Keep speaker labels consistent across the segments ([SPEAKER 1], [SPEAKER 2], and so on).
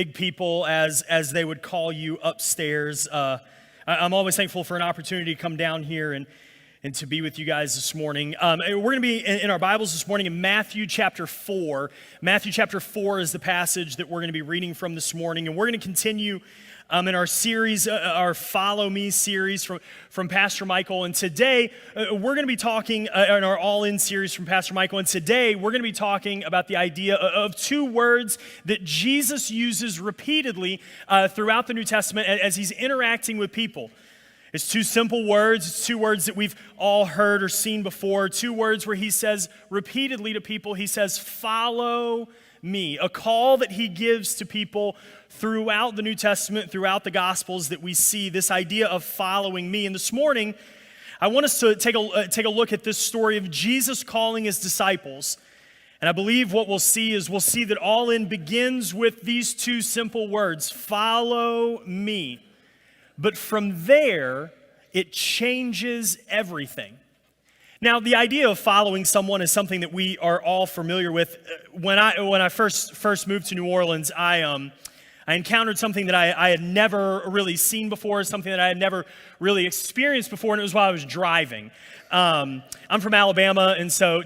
[SPEAKER 1] big people, as they would call you upstairs. I'm always thankful for an opportunity to come down here and to be with you guys this morning. We're going to be in our Bibles this morning in Matthew chapter 4. Matthew chapter 4 is the passage that we're going to be reading from this morning, and we're going to continue in our series, our Follow Me series from Pastor Michael. And today, we're going to be talking in our All In series from Pastor Michael. And today, we're going to be talking about the idea of two words that Jesus uses repeatedly throughout the New Testament as he's interacting with people. It's two simple words. It's two words that we've all heard or seen before. Two words where he says repeatedly to people, he says, follow me. A call that he gives to people throughout the New Testament, throughout the Gospels, that we see this idea of following me. And this morning, I want us to take a look at this story of Jesus calling his disciples. And I believe what we'll see that All In begins with these two simple words, follow me. But from there, it changes everything. Now, the idea of following someone is something that we are all familiar with. When I first moved to New Orleans, I encountered something that I had never really seen before, something that I had never really experienced before, and it was while I was driving. I'm from Alabama, and so,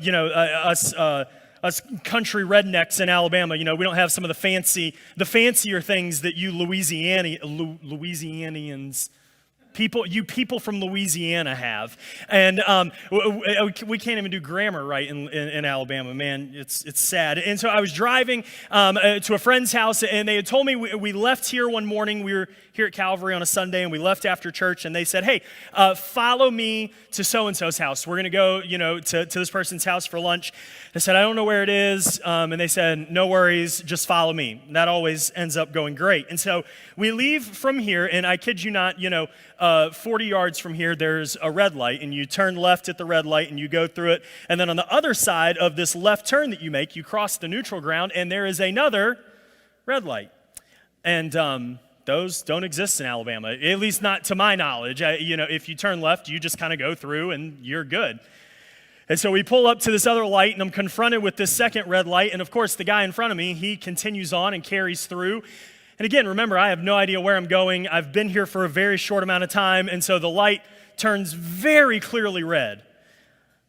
[SPEAKER 1] us country rednecks in Alabama, we don't have some of the fancier things that you Louisianians, people from Louisiana have. And we can't even do grammar right in Alabama, man. It's sad. And so I was driving to a friend's house, and they had told me we left here one morning. We were here at Calvary on a Sunday, and we left after church, and they said, hey, follow me to so-and-so's house. We're going to go, to this person's house for lunch. I said, I don't know where it is. And they said, no worries, just follow me. And that always ends up going great. And so we leave from here, and I kid you not, 40 yards from here, there's a red light, and you turn left at the red light, and you go through it. And then on the other side of this left turn that you make, you cross the neutral ground, and there is another red light. And those don't exist in Alabama, at least not to my knowledge. If you turn left, you just kind of go through, and you're good. And so we pull up to this other light, and I'm confronted with this second red light. And of course, the guy in front of me, he continues on and carries through. And again, remember, I have no idea where I'm going. I've been here for a very short amount of time. And so the light turns very clearly red.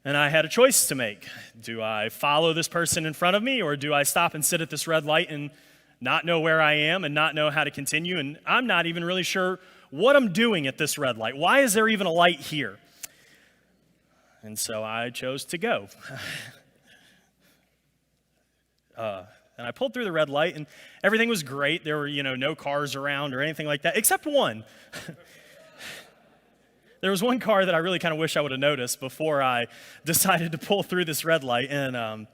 [SPEAKER 1] And I had a choice to make. Do I follow this person in front of me, or do I stop and sit at this red light and not know where I am and not know how to continue? And I'm not even really sure what I'm doing at this red light. Why is there even a light here? And so I chose to go. And I pulled through the red light, and everything was great. There were, no cars around or anything like that, except one. There was one car that I really kind of wish I would have noticed before I decided to pull through this red light. And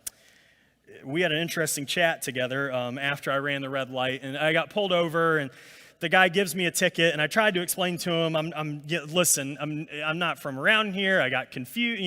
[SPEAKER 1] we had an interesting chat together after I ran the red light. And I got pulled over, and the guy gives me a ticket, and I tried to explain to him, listen, I'm not from around here. I got confused,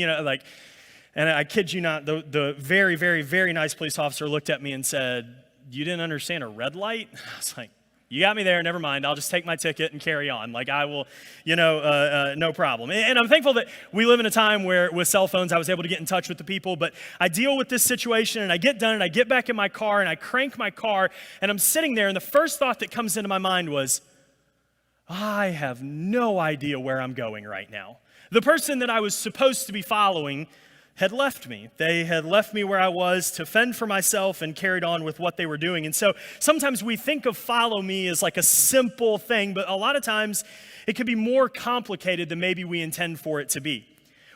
[SPEAKER 1] and I kid you not, the very, very, very nice police officer looked at me and said, you didn't understand a red light? I was like, you got me there, never mind. I'll just take my ticket and carry on. I will, no problem. And I'm thankful that we live in a time where with cell phones, I was able to get in touch with the people, but I deal with this situation, and I get done, and I get back in my car, and I crank my car, and I'm sitting there, and the first thought that comes into my mind was, I have no idea where I'm going right now. The person that I was supposed to be following had left me. They had left me where I was to fend for myself and carried on with what they were doing. And so sometimes we think of follow me as like a simple thing, but a lot of times it could be more complicated than maybe we intend for it to be.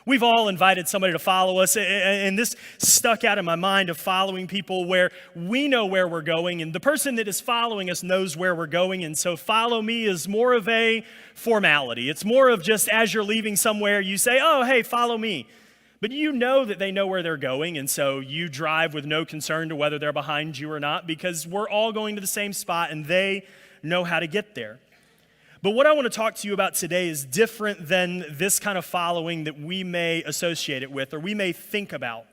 [SPEAKER 1] We've all invited somebody to follow us, and this stuck out in my mind of following people where we know where we're going, and the person that is following us knows where we're going, and so follow me is more of a formality. It's more of just as you're leaving somewhere, you say, oh, hey, follow me. But you know that they know where they're going, and so you drive with no concern to whether they're behind you or not, because we're all going to the same spot, and they know how to get there. But what I want to talk to you about today is different than this kind of following that we may associate it with or we may think about.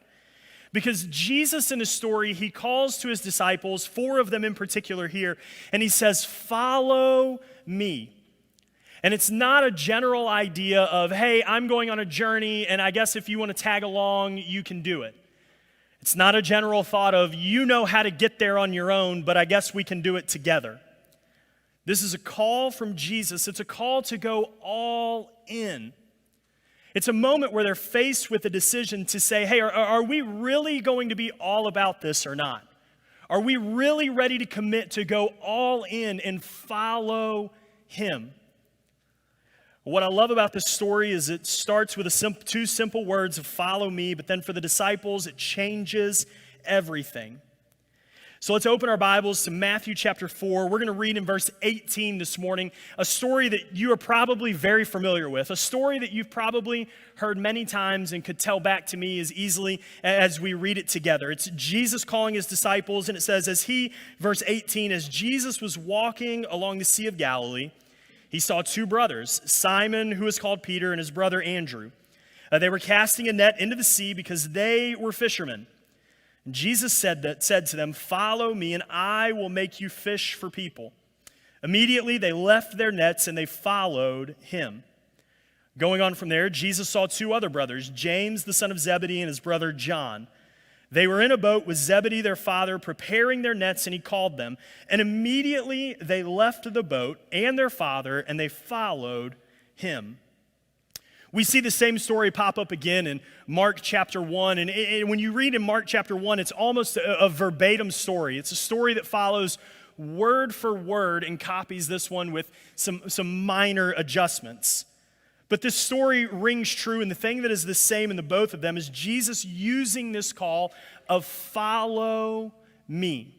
[SPEAKER 1] Because Jesus in his story, he calls to his disciples, 4 of them in particular here, and he says, follow me. And it's not a general idea of, hey, I'm going on a journey, and I guess if you want to tag along, you can do it. It's not a general thought of, you know how to get there on your own, but I guess we can do it together. This is a call from Jesus. It's a call to go all in. It's a moment where they're faced with a decision to say, hey, are we really going to be all about this or not? Are we really ready to commit to go all in and follow him? What I love about this story is it starts with two simple words of follow me, but then for the disciples, it changes everything. So let's open our Bibles to Matthew chapter 4. We're going to read in verse 18 this morning, a story that you are probably very familiar with, a story that you've probably heard many times and could tell back to me as easily as we read it together. It's Jesus calling his disciples, and it says, verse 18, as Jesus was walking along the Sea of Galilee, he saw two brothers, Simon, who is called Peter, and his brother Andrew. They were casting a net into the sea because they were fishermen. And Jesus said to them, follow me, and I will make you fish for people. Immediately they left their nets, and they followed him. Going on from there, Jesus saw two other brothers, James, the son of Zebedee, and his brother John. They were in a boat with Zebedee, their father, preparing their nets, and he called them. And immediately they left the boat and their father, and they followed him. We see the same story pop up again in Mark chapter 1. And when you read in Mark chapter 1, it's almost a verbatim story. It's a story that follows word for word and copies this one with some minor adjustments. But this story rings true, and the thing that is the same in the both of them is Jesus using this call of follow me.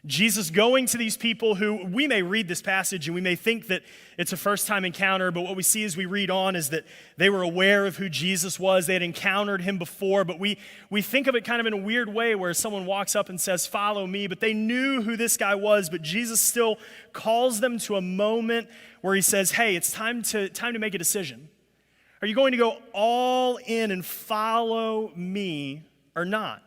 [SPEAKER 1] Jesus going to these people who we may read this passage and we may think that it's a first-time encounter, but what we see as we read on is that they were aware of who Jesus was. They had encountered him before, but we think of it kind of in a weird way where someone walks up and says, follow me, but they knew who this guy was, but Jesus still calls them to a moment where he says, hey, it's time to make a decision. Are you going to go all in and follow me or not?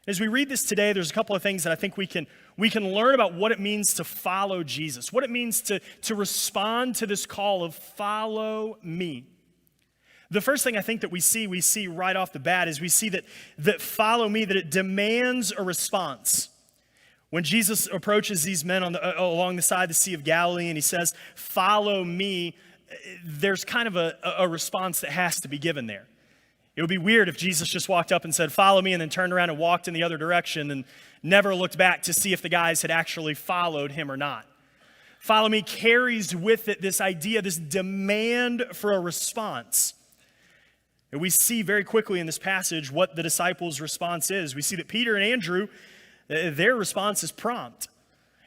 [SPEAKER 1] As we read this today, there's a couple of things that I think we can learn about what it means to follow Jesus, what it means to respond to this call of follow me. The first thing I think that we see right off the bat is we see that follow me, that it demands a response. When Jesus approaches these men along the side of the Sea of Galilee and he says, follow me, there's kind of a response that has to be given there. It would be weird if Jesus just walked up and said, follow me, and then turned around and walked in the other direction and never looked back to see if the guys had actually followed him or not. Follow me carries with it this idea, this demand for a response. And we see very quickly in this passage what the disciples' response is. We see that Peter and Andrew, their response is prompt.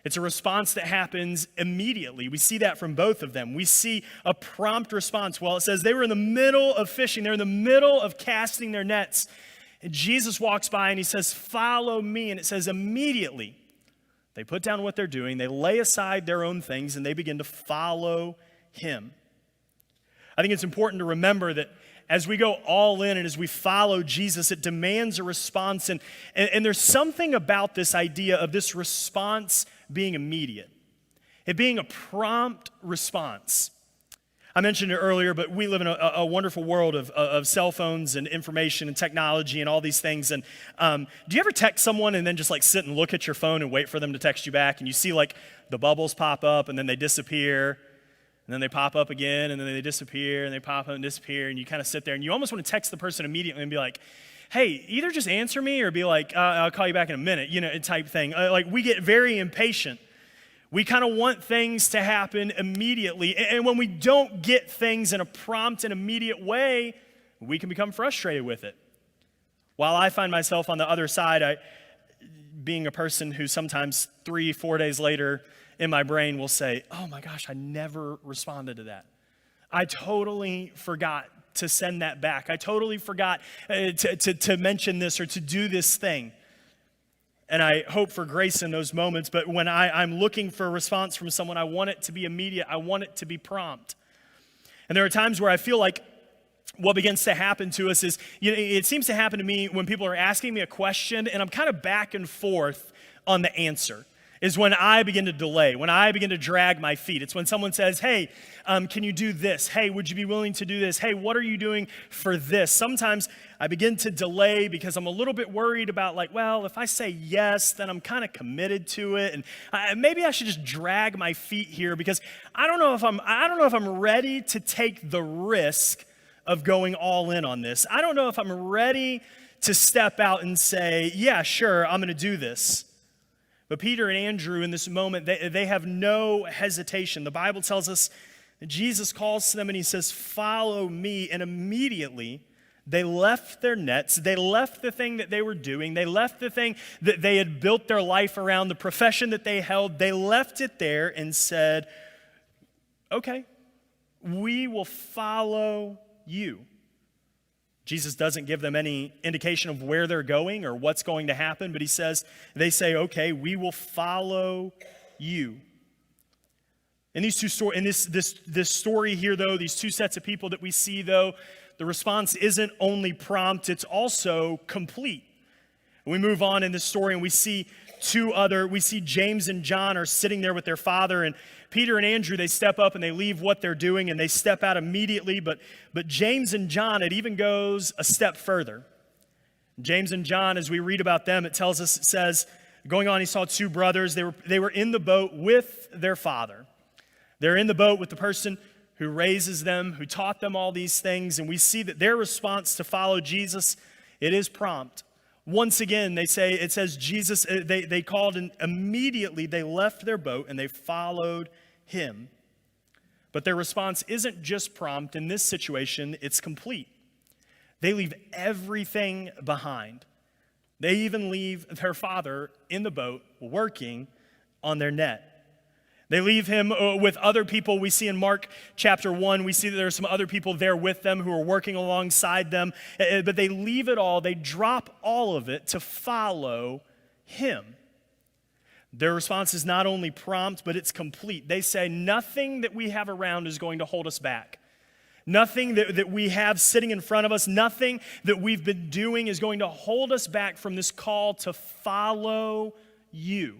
[SPEAKER 1] It's a response that happens immediately. We see that from both of them. We see a prompt response. Well, it says they were in the middle of fishing. They're in the middle of casting their nets. And Jesus walks by and he says, follow me. And it says immediately they put down what they're doing. They lay aside their own things and they begin to follow him. I think it's important to remember that as we go all in and as we follow Jesus, it demands a response. And there's something about this idea of this response being immediate, it being a prompt response. I mentioned it earlier, but we live in a wonderful world of cell phones and information and technology and all these things. And do you ever text someone and then just like sit and look at your phone and wait for them to text you back? And you see like the bubbles pop up and then they disappear. And then they pop up again, and then they disappear, and they pop up and disappear, and you kind of sit there, and you almost want to text the person immediately and be like, hey, either just answer me or be like, I'll call you back in a minute, type thing. Like, we get very impatient. We kind of want things to happen immediately, and when we don't get things in a prompt and immediate way, we can become frustrated with it. While I find myself on the other side, being a person who sometimes 3-4 days later, in my brain will say, oh my gosh, I never responded to that. I totally forgot to send that back. I totally forgot to mention this or to do this thing. And I hope for grace in those moments, but when I'm looking for a response from someone, I want it to be immediate. I want it to be prompt. And there are times where I feel like what begins to happen to us is, it seems to happen to me when people are asking me a question and I'm kind of back and forth on the answer. is when I begin to delay, when I begin to drag my feet. It's when someone says, hey, can you do this? Hey, would you be willing to do this? Hey, what are you doing for this? Sometimes I begin to delay because I'm a little bit worried about well, if I say yes, then I'm kind of committed to it. And maybe I should just drag my feet here because I don't know if I'm ready to take the risk of going all in on this. I don't know if I'm ready to step out and say, yeah, sure, I'm going to do this. But Peter and Andrew in this moment, they have no hesitation. The Bible tells us that Jesus calls to them and he says, follow me. And immediately they left their nets. They left the thing that they were doing. They left the thing that they had built their life around, the profession that they held. They left it there and said, okay, we will follow you. Jesus doesn't give them any indication of where they're going or what's going to happen, but they say, okay, we will follow you. In these two stories, in this story here, though, these two sets of people that we see, though, the response isn't only prompt, it's also complete. We move on in this story and we see James and John are sitting there with their father, and Peter and Andrew, they step up and they leave what they're doing and they step out immediately, but James and John, it even goes a step further. James and John, as we read about them, it says, going on, he saw two brothers. They were in the boat with their father. They're in the boat with the person who raises them, who taught them all these things, and we see that their response to follow Jesus, it is prompt. Once again, it says Jesus, they called and immediately they left their boat and they followed him. But their response isn't just prompt. In this situation, it's complete. They leave everything behind. They even leave their father in the boat working on their net. They leave him with other people. We see in Mark chapter 1, we see that there are some other people there with them who are working alongside them. But they leave it all, they drop all of it to follow him. Their response is not only prompt, but it's complete. They say, nothing that we have around is going to hold us back. Nothing that we have sitting in front of us, nothing that we've been doing is going to hold us back from this call to follow you.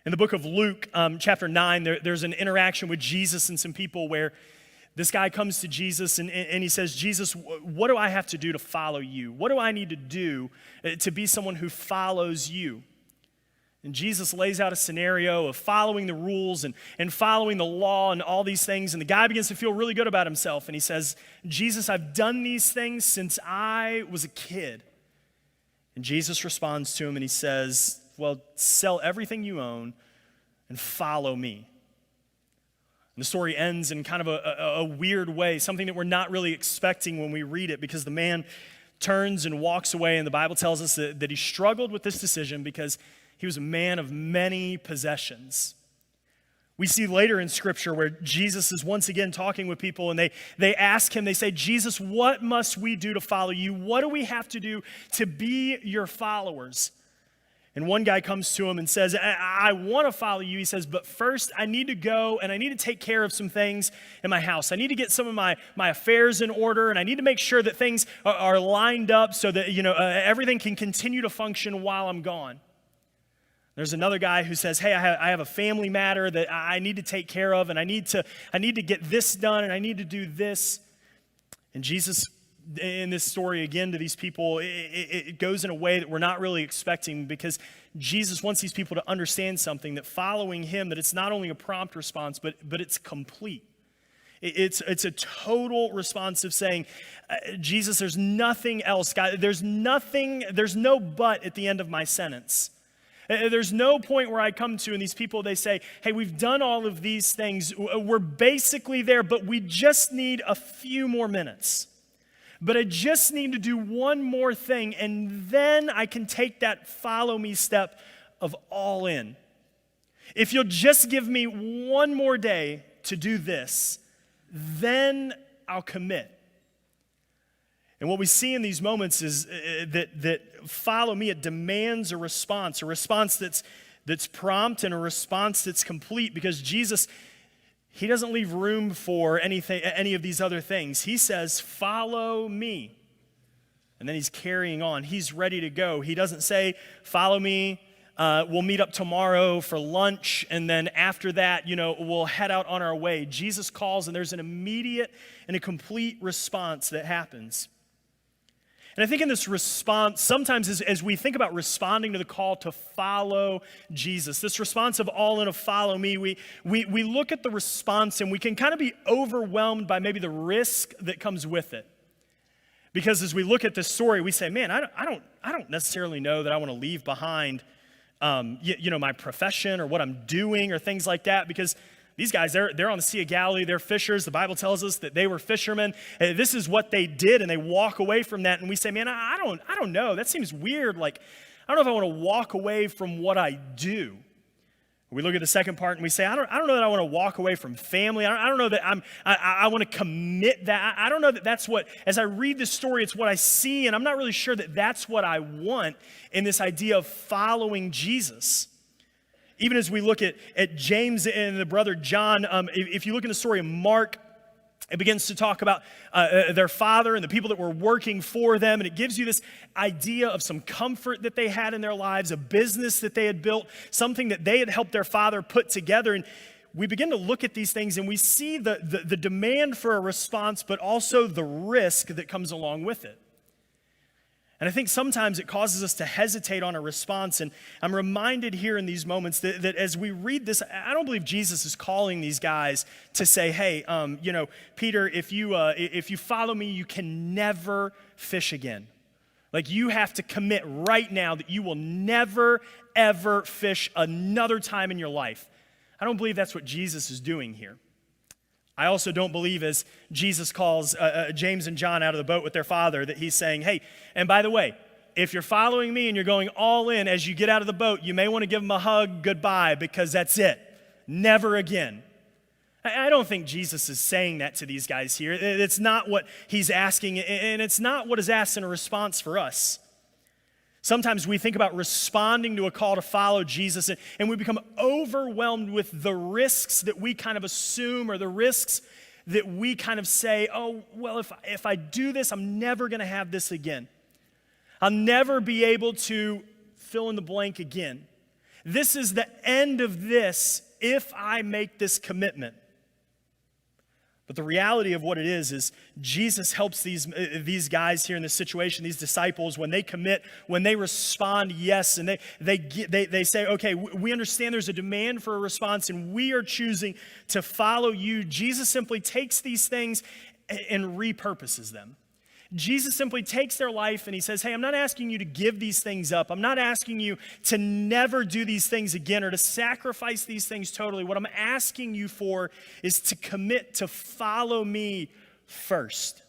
[SPEAKER 1] In the book of Luke, chapter 9, there's an interaction with Jesus and some people where this guy comes to Jesus and he says, Jesus, what do I have to do to follow you? What do I need to do to be someone who follows you? And Jesus lays out a scenario of following the rules and following the law and all these things. And the guy begins to feel really good about himself. And he says, Jesus, I've done these things since I was a kid. And Jesus responds to him and he says, well, sell everything you own and follow me. And the story ends in kind of a weird way, something that we're not really expecting when we read it, because the man turns and walks away, and the Bible tells us that he struggled with this decision because he was a man of many possessions. We see later in Scripture where Jesus is once again talking with people, and they ask him, they say, Jesus, what must we do to follow you? What do we have to do to be your followers? And one guy comes to him and says, I want to follow you. He says, but first I need to go and I need to take care of some things in my house. I need to get some of my affairs in order, and I need to make sure that things are lined up so that everything can continue to function while I'm gone. There's another guy who says, hey, I have a family matter that I need to take care of, and I need to get this done, and I need to do this. And Jesus, in this story, again, to these people, it goes in a way that we're not really expecting, because Jesus wants these people to understand something, that following him, that it's not only a prompt response, but it's complete. It's a total response of saying, Jesus, there's nothing else. God, there's no but at the end of my sentence. There's no point where I come to and these people, they say, hey, we've done all of these things. We're basically there, but we just need a few more minutes. But I just need to do one more thing, and then I can take that follow me step of all in. If you'll just give me one more day to do this, then I'll commit. And what we see in these moments is that follow me, it demands a response that's prompt and a response that's complete, because Jesus, he doesn't leave room for any of these other things. He says, follow me. And then he's carrying on. He's ready to go. He doesn't say, follow me We'll meet up tomorrow for lunch, and then after that, we'll head out on our way. Jesus calls, and there's an immediate and a complete response that happens. And I think in this response, sometimes as we think about responding to the call to follow Jesus, this response of all in, of follow me, we look at the response and we can kind of be overwhelmed by maybe the risk that comes with it. Because as we look at this story, we say, man, I don't necessarily know that I want to leave behind my profession or what I'm doing or things like that, because these guys, they're on the Sea of Galilee, they're fishers. The Bible tells us that they were fishermen. This is what they did, and they walk away from that, and we say, man, I don't know. That seems weird. Like, I don't know if I want to walk away from what I do. We look at the second part, and we say, I don't know that I want to walk away from family. I don't know that I want to commit that. I don't know that that's what, as I read this story, it's what I see, and I'm not really sure that that's what I want in this idea of following Jesus. Even as we look at James and the brother John, if you look in the story of Mark, it begins to talk about their father and the people that were working for them, and it gives you this idea of some comfort that they had in their lives, a business that they had built, something that they had helped their father put together. And we begin to look at these things, and we see the demand for a response, but also the risk that comes along with it. And I think sometimes it causes us to hesitate on a response. And I'm reminded here in these moments that as we read this, I don't believe Jesus is calling these guys to say, hey, Peter, if you follow me, you can never fish again. Like, you have to commit right now that you will never, ever fish another time in your life. I don't believe that's what Jesus is doing here. I also don't believe, as Jesus calls James and John out of the boat with their father, that he's saying, hey, and by the way, if you're following me and you're going all in, as you get out of the boat, you may want to give them a hug goodbye, because that's it. Never again. I don't think Jesus is saying that to these guys here. It's not what he's asking, and it's not what is asked in a response for us. Sometimes we think about responding to a call to follow Jesus, and we become overwhelmed with the risks that we kind of assume, or the risks that we kind of say, oh, well, if I do this, I'm never going to have this again. I'll never be able to fill in the blank again. This is the end of this if I make this commitment. But the reality of what it is Jesus helps these guys here in this situation, these disciples, when they commit, when they respond yes, and they say, okay, we understand there's a demand for a response, and we are choosing to follow you. Jesus simply takes these things and repurposes them. Jesus simply takes their life and he says, hey, I'm not asking you to give these things up. I'm not asking you to never do these things again or to sacrifice these things totally. What I'm asking you for is to commit to follow me first.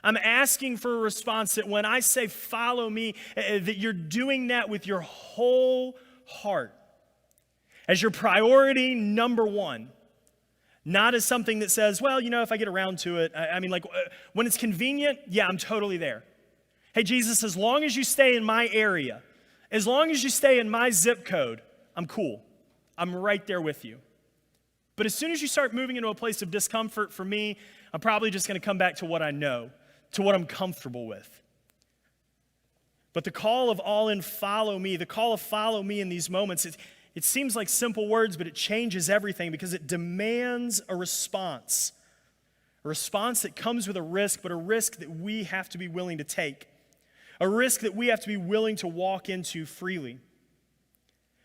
[SPEAKER 1] I'm asking for a response that when I say follow me, that you're doing that with your whole heart as your priority number one. Not as something that says, well, if I get around to it, when it's convenient, yeah, I'm totally there. Hey, Jesus, as long as you stay in my area, as long as you stay in my zip code, I'm cool. I'm right there with you. But as soon as you start moving into a place of discomfort for me, I'm probably just going to come back to what I know, to what I'm comfortable with. But the call of all in, follow me, the call of follow me in these moments, it seems like simple words, but it changes everything because it demands a response that comes with a risk, but a risk that we have to be willing to take, a risk that we have to be willing to walk into freely.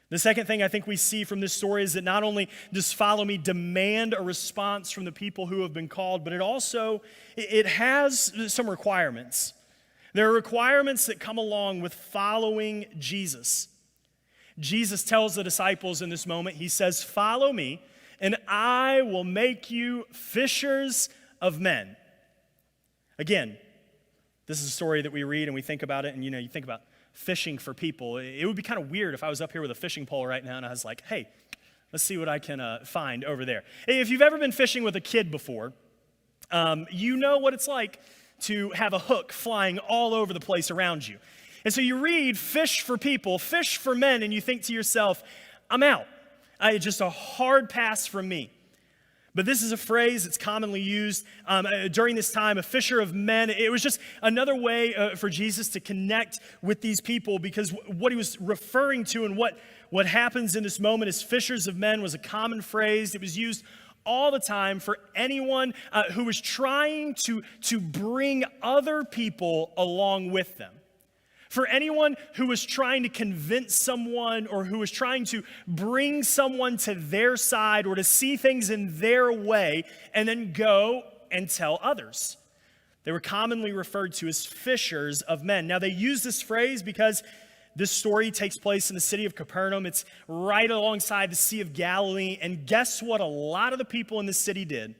[SPEAKER 1] The second thing I think we see from this story is that not only does follow me demand a response from the people who have been called, but it has some requirements. There are requirements that come along with following Jesus. Jesus tells the disciples in this moment, he says, follow me, and I will make you fishers of men. Again, this is a story that we read and we think about it, and you think about fishing for people. It would be kind of weird if I was up here with a fishing pole right now and I was like, hey, let's see what I can find over there. Hey, if you've ever been fishing with a kid before, you know what it's like to have a hook flying all over the place around you. And so you read fish for people, fish for men, and you think to yourself, I'm out. It's just a hard pass from me. But this is a phrase that's commonly used during this time, a fisher of men. It was just another way for Jesus to connect with these people, because what he was referring to and what happens in this moment as fishers of men was a common phrase. It was used all the time for anyone who was trying to bring other people along with them. For anyone who was trying to convince someone, or who was trying to bring someone to their side, or to see things in their way and then go and tell others. They were commonly referred to as fishers of men. Now, they use this phrase because this story takes place in the city of Capernaum. It's right alongside the Sea of Galilee. And guess what a lot of the people in the city did?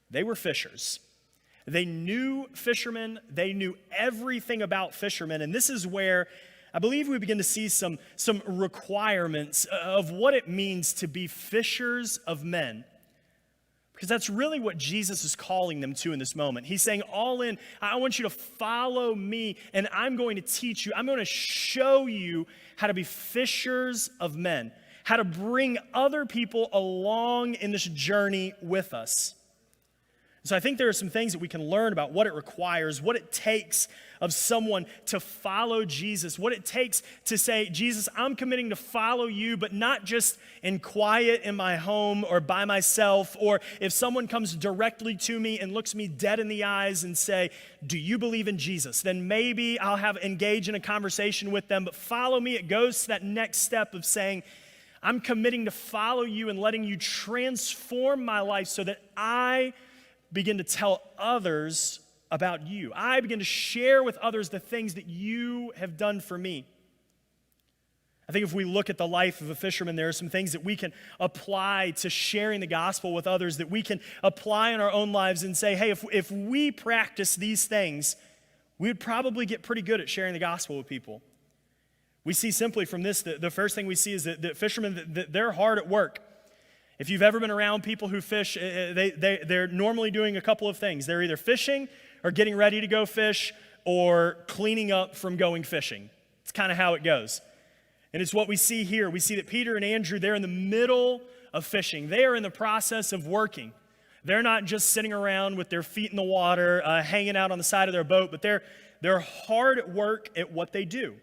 [SPEAKER 1] They were fishers. They knew fishermen. They knew everything about fishermen. And this is where I believe we begin to see some requirements of what it means to be fishers of men. Because that's really what Jesus is calling them to in this moment. He's saying, all in, I want you to follow me, and I'm going to teach you. I'm going to show you how to be fishers of men, how to bring other people along in this journey with us. So I think there are some things that we can learn about what it requires, what it takes of someone to follow Jesus, what it takes to say, Jesus, I'm committing to follow you, but not just in quiet in my home or by myself, or if someone comes directly to me and looks me dead in the eyes and say, do you believe in Jesus? Then maybe I'll engage in a conversation with them, but follow me, it goes to that next step of saying, I'm committing to follow you and letting you transform my life so that I begin to tell others about you. I begin to share with others the things that you have done for me. I think if we look at the life of a fisherman, there are some things that we can apply to sharing the gospel with others, that we can apply in our own lives and say, hey, if we practice these things, we would probably get pretty good at sharing the gospel with people. We see simply from this, the first thing we see is that fishermen, they're hard at work. If you've ever been around people who fish, they're normally doing a couple of things. They're either fishing or getting ready to go fish or cleaning up from going fishing. It's kind of how it goes. And it's what we see here. We see that Peter and Andrew, they're in the middle of fishing. They are in the process of working. They're not just sitting around with their feet in the water, hanging out on the side of their boat, but they're hard at work at what they do.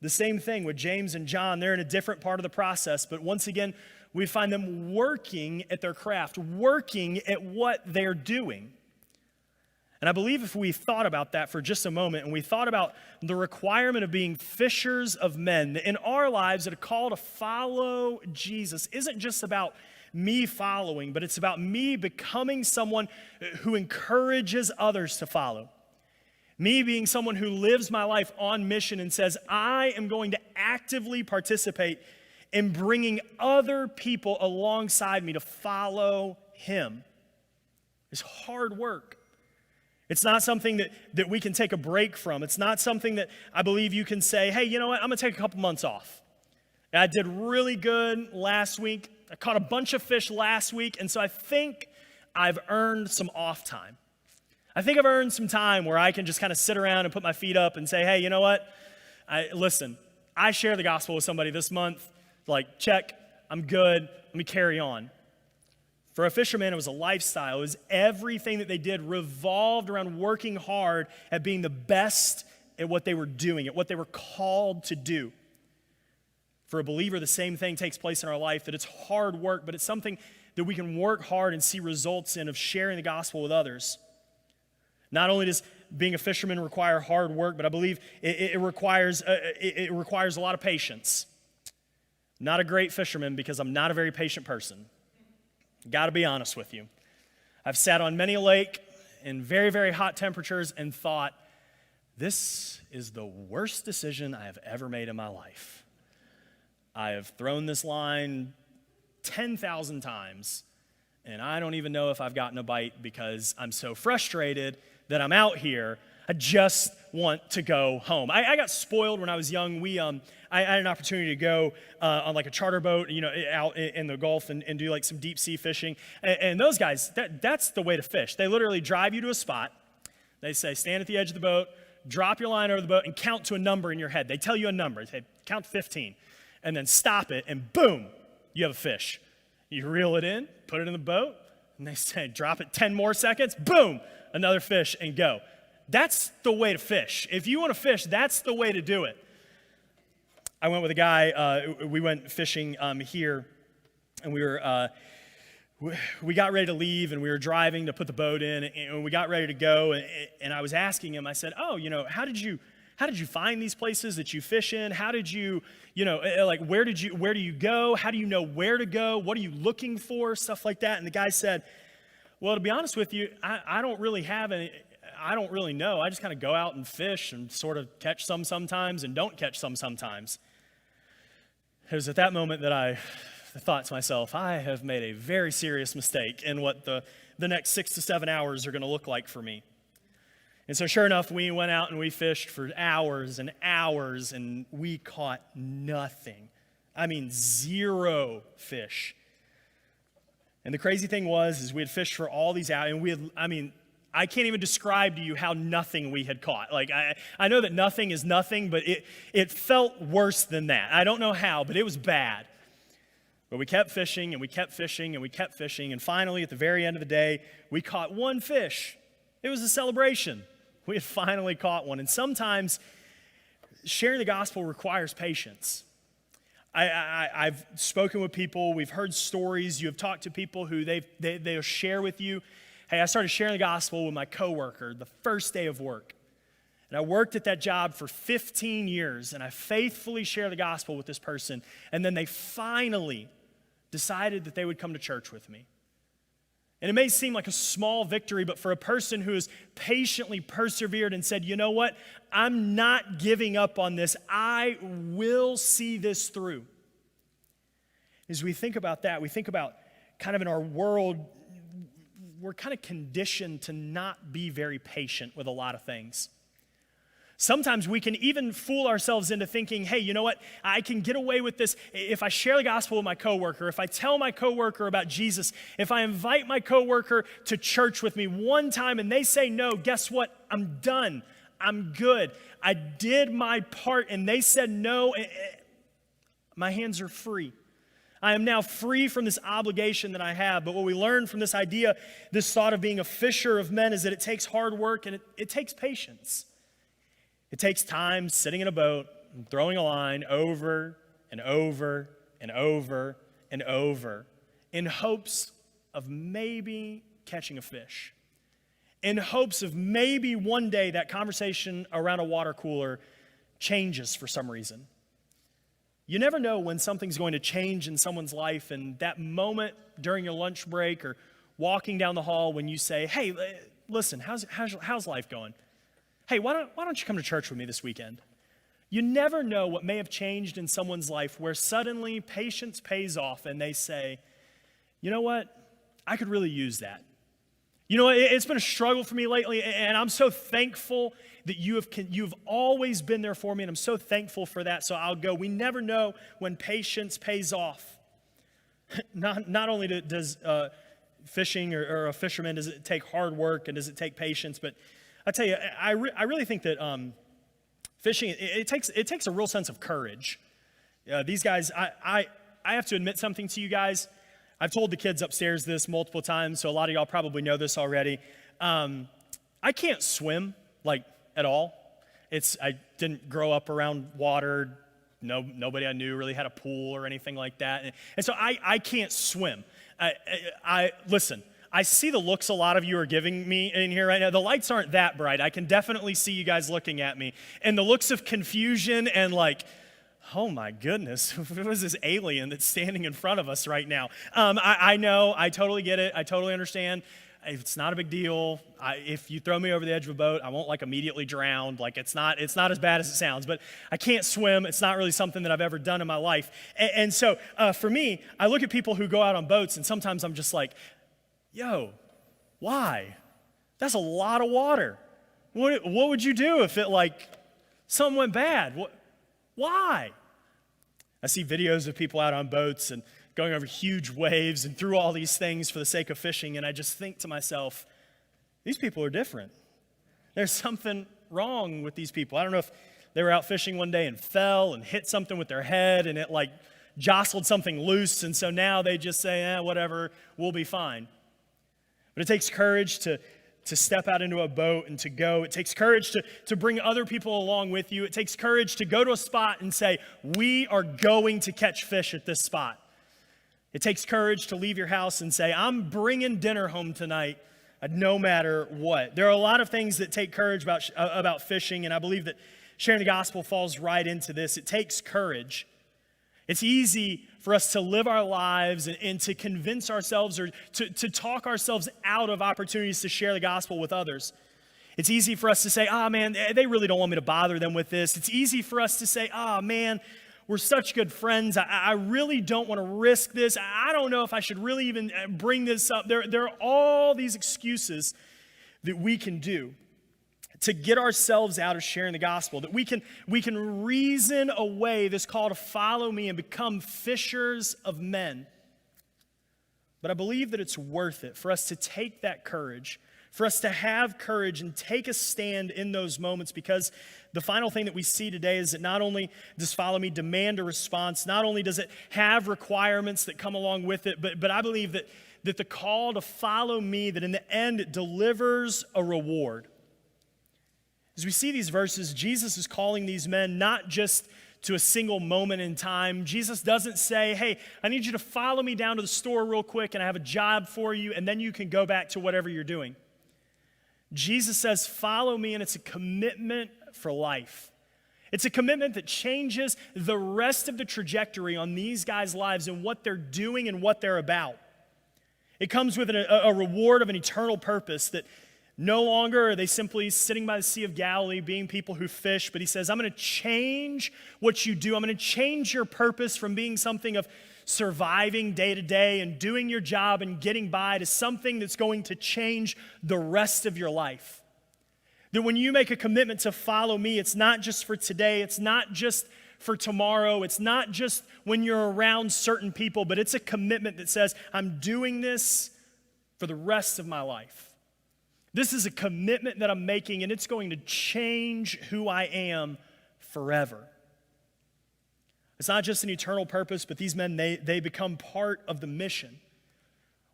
[SPEAKER 1] The same thing with James and John. They're in a different part of the process, but once again, we find them working at their craft, working at what they're doing. And I believe if we thought about that for just a moment, and we thought about the requirement of being fishers of men, in our lives, that a call to follow Jesus isn't just about me following, but it's about me becoming someone who encourages others to follow. Me being someone who lives my life on mission and says, I am going to actively participate in bringing other people alongside me to follow him. It's hard work. It's not something that we can take a break from. It's not something that I believe you can say, hey, you know what, I'm going to take a couple months off. I did really good last week. I caught a bunch of fish last week, and so I think I've earned some off time. I think I've earned some time where I can just kind of sit around and put my feet up and say, hey, you know what, listen, I share the gospel with somebody this month. Like, check, I'm good, let me carry on. For a fisherman, it was a lifestyle. It was everything that they did revolved around working hard at being the best at what they were doing, at what they were called to do. For a believer, the same thing takes place in our life, that it's hard work, but it's something that we can work hard and see results in of sharing the gospel with others. Not only does being a fisherman require hard work, but I believe it requires a lot of patience. Not a great fisherman because I'm not a very patient person. Got to be honest with you. I've sat on many a lake in very, very hot temperatures and thought, this is the worst decision I have ever made in my life. I have thrown this line 10,000 times, and I don't even know if I've gotten a bite because I'm so frustrated that I'm out here. I just want to go home. I got spoiled when I was young. I had an opportunity to go on like a charter boat, out in the Gulf and do like some deep sea fishing. And those guys, that's the way to fish. They literally drive you to a spot. They say, stand at the edge of the boat, drop your line over the boat, and count to a number in your head. They tell you a number. They say, count 15. And then stop it, and boom, you have a fish. You reel it in, put it in the boat, And they say, drop it 10 more seconds, boom, another fish and go. That's the way to fish. If you want to fish, that's the way to do it. I went with a guy, we went fishing here, and we got ready to leave, and we were driving to put the boat in, and we got ready to go, and I was asking him, I said, oh, how did you find these places that you fish in? How did you, like, where do you go? How do you know where to go? What are you looking for? Stuff like that. And the guy said, well, to be honest with you, I don't really know. I just kind of go out and fish and sort of catch some sometimes and don't catch some sometimes. It was at that moment that I thought to myself, I have made a very serious mistake in what the next 6 to 7 hours are going to look like for me. And so sure enough, we went out and we fished for hours and hours, and we caught nothing. I mean, 0 fish. And the crazy thing was we had fished for all these hours, and I can't even describe to you how nothing we had caught. Like, I know that nothing is nothing, but it felt worse than that. I don't know how, but it was bad. But we kept fishing, and we kept fishing, and we kept fishing, and finally, at the very end of the day, we caught 1 fish. It was a celebration. We had finally caught one. And sometimes sharing the gospel requires patience. I've spoken with people. We've heard stories. You have talked to people who they'll share with you. Hey, I started sharing the gospel with my coworker the first day of work. And I worked at that job for 15 years, and I faithfully shared the gospel with this person. And then they finally decided that they would come to church with me. And it may seem like a small victory, but for a person who has patiently persevered and said, you know what, I'm not giving up on this. I will see this through. As we think about that, we think about kind of in our world, we're kind of conditioned to not be very patient with a lot of things. Sometimes we can even fool ourselves into thinking, hey, you know what? I can get away with this if I share the gospel with my coworker, if I tell my coworker about Jesus, if I invite my coworker to church with me one time and they say no, guess what? I'm done. I'm good. I did my part and they said no. My hands are free. I am now free from this obligation that I have. But what we learn from this idea, this thought of being a fisher of men, is that it takes hard work and it takes patience. It takes time sitting in a boat and throwing a line over and over and over and over in hopes of maybe catching a fish, in hopes of maybe one day that conversation around a water cooler changes for some reason. You never know when something's going to change in someone's life, and that moment during your lunch break or walking down the hall when you say, hey, listen, how's life going? Hey, why don't you come to church with me this weekend? You never know what may have changed in someone's life where suddenly patience pays off and they say, you know what? I could really use that. You know, it's been a struggle for me lately, and I'm so thankful that you've always been there for me, and I'm so thankful for that, so I'll go. We never know when patience pays off. Not only does fishing or a fisherman, does it take hard work and does it take patience, but I tell you, I really think that fishing, it takes a real sense of courage. These guys, I have to admit something to you guys. I've told the kids upstairs this multiple times, so a lot of y'all probably know this already. I can't swim, like, at all. I didn't grow up around water. Nobody I knew really had a pool or anything like that. And so I can't swim. Listen, I see the looks a lot of you are giving me in here right now. The lights aren't that bright. I can definitely see you guys looking at me. And the looks of confusion and like, oh my goodness, who is this alien that's standing in front of us right now? I know, I totally get it. I totally understand. It's not a big deal. If you throw me over the edge of a boat, I won't like immediately drown. Like it's not as bad as it sounds, but I can't swim. It's not really something that I've ever done in my life. And so for me, I look at people who go out on boats and sometimes I'm just like, yo, why? That's a lot of water. What would you do if it something went bad? Why? I see videos of people out on boats and going over huge waves and through all these things for the sake of fishing, and I just think to myself, these people are different. There's something wrong with these people. I don't know if they were out fishing one day and fell and hit something with their head and it jostled something loose, and so now they just say, whatever, we'll be fine. But it takes courage to step out into a boat and to go. It takes courage to bring other people along with you. It takes courage to go to a spot and say, we are going to catch fish at this spot. It takes courage to leave your house and say, I'm bringing dinner home tonight, no matter what. There are a lot of things that take courage about fishing, and I believe that sharing the gospel falls right into this. It takes courage. It's easy for us to live our lives and to convince ourselves or to talk ourselves out of opportunities to share the gospel with others. It's easy for us to say, man, they really don't want me to bother them with this. It's easy for us to say, man, we're such good friends. I really don't want to risk this. I don't know if I should really even bring this up. There are all these excuses that we can do to get ourselves out of sharing the gospel, that we can reason away this call to follow me and become fishers of men. But I believe that it's worth it for us to take that courage, for us to have courage and take a stand in those moments, because the final thing that we see today is that not only does follow me demand a response, not only does it have requirements that come along with it, but I believe that the call to follow me, that in the end it delivers a reward. As we see these verses, Jesus is calling these men not just to a single moment in time. Jesus doesn't say, hey, I need you to follow me down to the store real quick and I have a job for you, and then you can go back to whatever you're doing. Jesus says, follow me, and it's a commitment for life. It's a commitment that changes the rest of the trajectory on these guys' lives and what they're doing and what they're about. It comes with a reward of an eternal purpose, that no longer are they simply sitting by the Sea of Galilee being people who fish, but he says, I'm going to change what you do. I'm going to change your purpose from being something of surviving day to day and doing your job and getting by to something that's going to change the rest of your life. That when you make a commitment to follow me, it's not just for today, it's not just for tomorrow, it's not just when you're around certain people, but it's a commitment that says, I'm doing this for the rest of my life. This is a commitment that I'm making, and it's going to change who I am forever. It's not just an eternal purpose, but these men, they become part of the mission.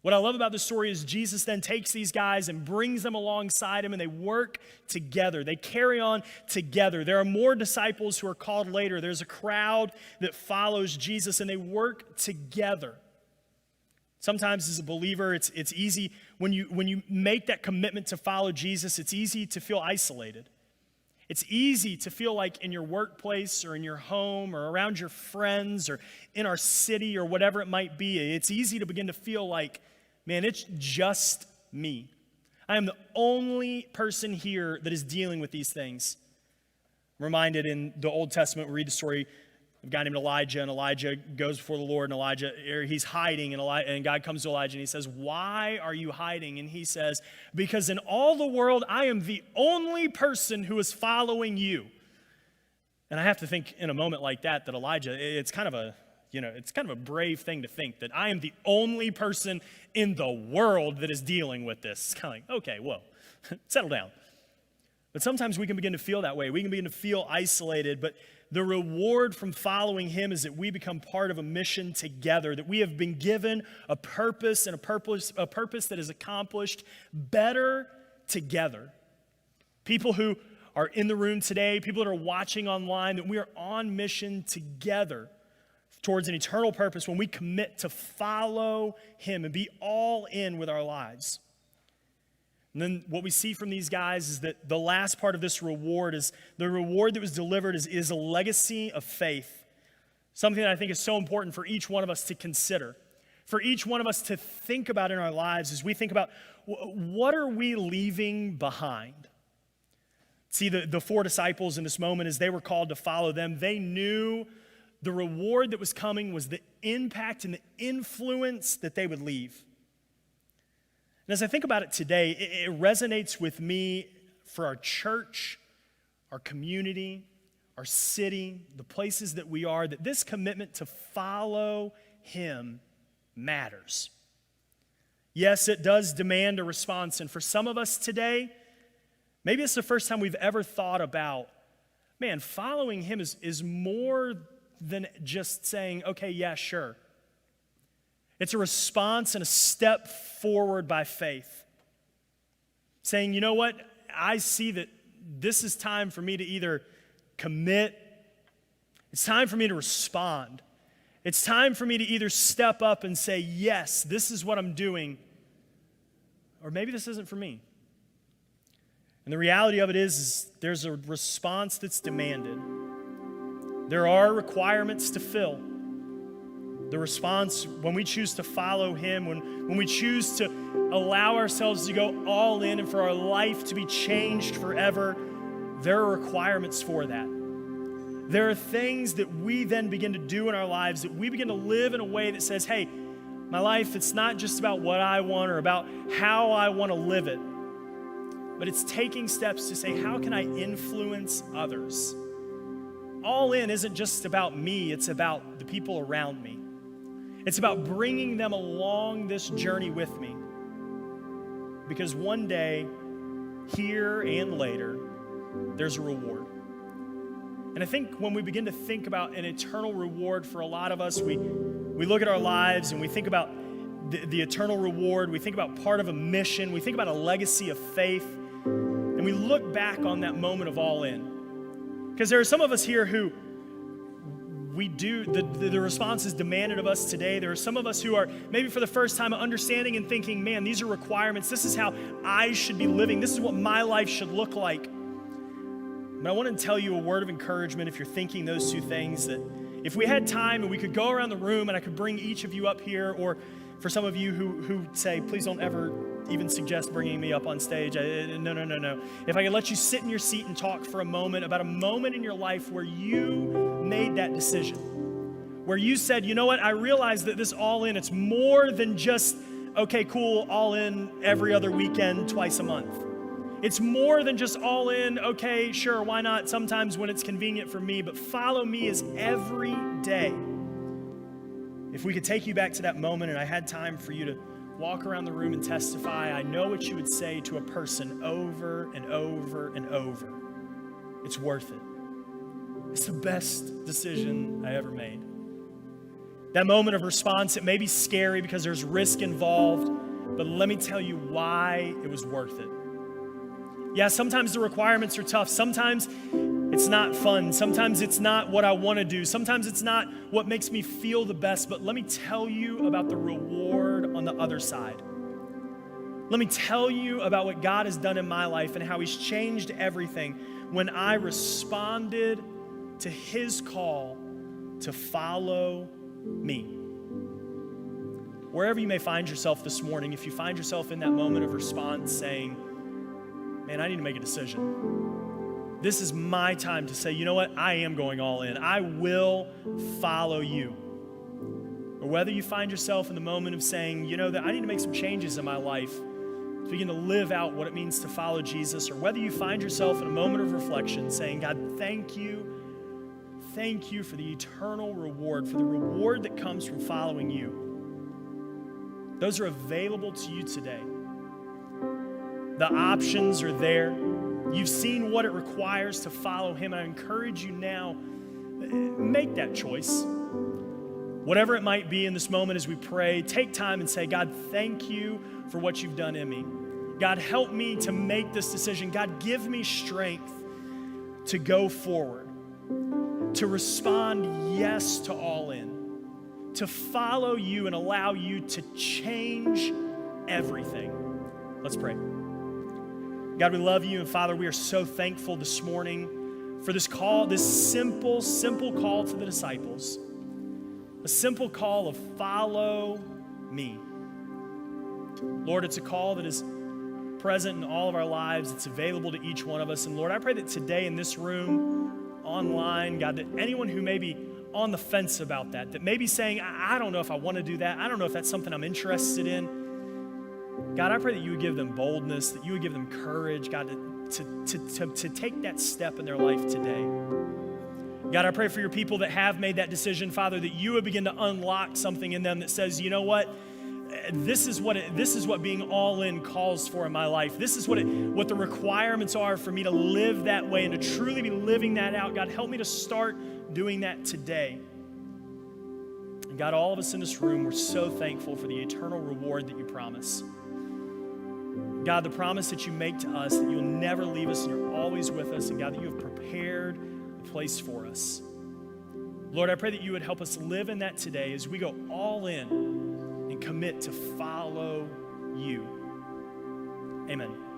[SPEAKER 1] What I love about this story is Jesus then takes these guys and brings them alongside him, and they work together. They carry on together. There are more disciples who are called later. There's a crowd that follows Jesus, and they work together. Sometimes as a believer, it's easy when you make that commitment to follow Jesus, it's easy to feel isolated. It's easy to feel like in your workplace or in your home or around your friends or in our city or whatever it might be, it's easy to begin to feel like, man, it's just me. I am the only person here that is dealing with these things. I'm reminded in the Old Testament, we read the story of a guy named Elijah, and Elijah goes before the Lord, and he's hiding, and God comes to Elijah and he says, why are you hiding? And he says, because in all the world, I am the only person who is following you. And I have to think in a moment like that Elijah, it's kind of a brave thing to think that I am the only person in the world that is dealing with this. It's kind of like, okay, whoa, settle down. But sometimes we can begin to feel that way. We can begin to feel isolated, but the reward from following him is that we become part of a mission together, that we have been given a purpose, and a purpose that is accomplished better together. People who are in the room today, people that are watching online, that we are on mission together towards an eternal purpose when we commit to follow him and be all in with our lives. And then what we see from these guys is that the last part of this reward is the reward that was delivered is a legacy of faith. Something that I think is so important for each one of us to consider, for each one of us to think about in our lives as we think about what are we leaving behind. See, the four disciples in this moment, as they were called to follow them, they knew the reward that was coming was the impact and the influence that they would leave. And as I think about it today, it resonates with me for our church, our community, our city, the places that we are, that this commitment to follow him matters. Yes, it does demand a response. And for some of us today, maybe it's the first time we've ever thought about, man, following him is more than just saying, okay, yeah, sure. It's a response and a step forward by faith. saying, you know what, I see that this is time for me to either commit, it's time for me to respond. It's time for me to either step up and say, yes, this is what I'm doing, or maybe this isn't for me. And the reality of it is there's a response that's demanded. There are requirements to fill. The response, when we choose to follow him, when we choose to allow ourselves to go all in and for our life to be changed forever, there are requirements for that. There are things that we then begin to do in our lives, that we begin to live in a way that says, hey, my life, it's not just about what I want or about how I want to live it, but it's taking steps to say, how can I influence others? All in isn't just about me, it's about the people around me. It's about bringing them along this journey with me. Because one day, here and later, there's a reward. And I think when we begin to think about an eternal reward for a lot of us, we look at our lives and we think about the eternal reward. We think about part of a mission. We think about a legacy of faith. And we look back on that moment of all in. Because there are some of us here who the response is demanded of us today. There are some of us who are maybe for the first time understanding and thinking, man, these are requirements. This is how I should be living. This is what my life should look like. But I want to tell you a word of encouragement if you're thinking those two things, that if we had time and we could go around the room and I could bring each of you up here, or for some of you who say, please don't ever even suggest bringing me up on stage. No. If I could let you sit in your seat and talk for a moment about a moment in your life where you made that decision, where you said, you know what, I realize that this all in, it's more than just, okay, cool, all in every other weekend, twice a month. It's more than just all in, okay, sure, why not sometimes when it's convenient for me, but follow me is every day. If we could take you back to that moment and I had time for you to walk around the room and testify, I know what you would say to a person over and over and over. It's worth it. It's the best decision I ever made. That moment of response, it may be scary because there's risk involved, but let me tell you why it was worth it. Yeah, sometimes the requirements are tough. Sometimes it's not fun. Sometimes it's not what I want to do. Sometimes it's not what makes me feel the best. But let me tell you about the reward on the other side. Let me tell you about what God has done in my life and how he's changed everything when I responded to his call to follow me. Wherever you may find yourself this morning, if you find yourself in that moment of response saying, man, I need to make a decision. This is my time to say, you know what? I am going all in. I will follow you. Or whether you find yourself in the moment of saying, you know, that I need to make some changes in my life to begin to live out what it means to follow Jesus, or whether you find yourself in a moment of reflection saying, God, thank you for the eternal reward, for the reward that comes from following you. Those are available to you today. The options are there. You've seen what it requires to follow him. I encourage you now, make that choice. Whatever it might be in this moment as we pray, take time and say, God, thank you for what you've done in me. God, help me to make this decision. God, give me strength to go forward, to respond yes to all in, to follow you and allow you to change everything. Let's pray. God, we love you, and Father, we are so thankful this morning for this call, this simple call to the disciples, a simple call of follow me. Lord, it's a call that is present in all of our lives. It's available to each one of us, and Lord, I pray that today in this room, online, God, that anyone who may be on the fence about that may be saying, I don't know if I want to do that. I don't know if that's something I'm interested in. God, I pray that you would give them boldness, that you would give them courage, God, to take that step in their life today. God, I pray for your people that have made that decision, Father, that you would begin to unlock something in them that says, you know what? This is what being all in calls for in my life. This is what the requirements are for me to live that way and to truly be living that out. God, help me to start doing that today. And God, all of us in this room, we're so thankful for the eternal reward that you promise. God, the promise that you make to us, that you'll never leave us and you're always with us, and God, that you have prepared a place for us. Lord, I pray that you would help us live in that today as we go all in and commit to follow you. Amen.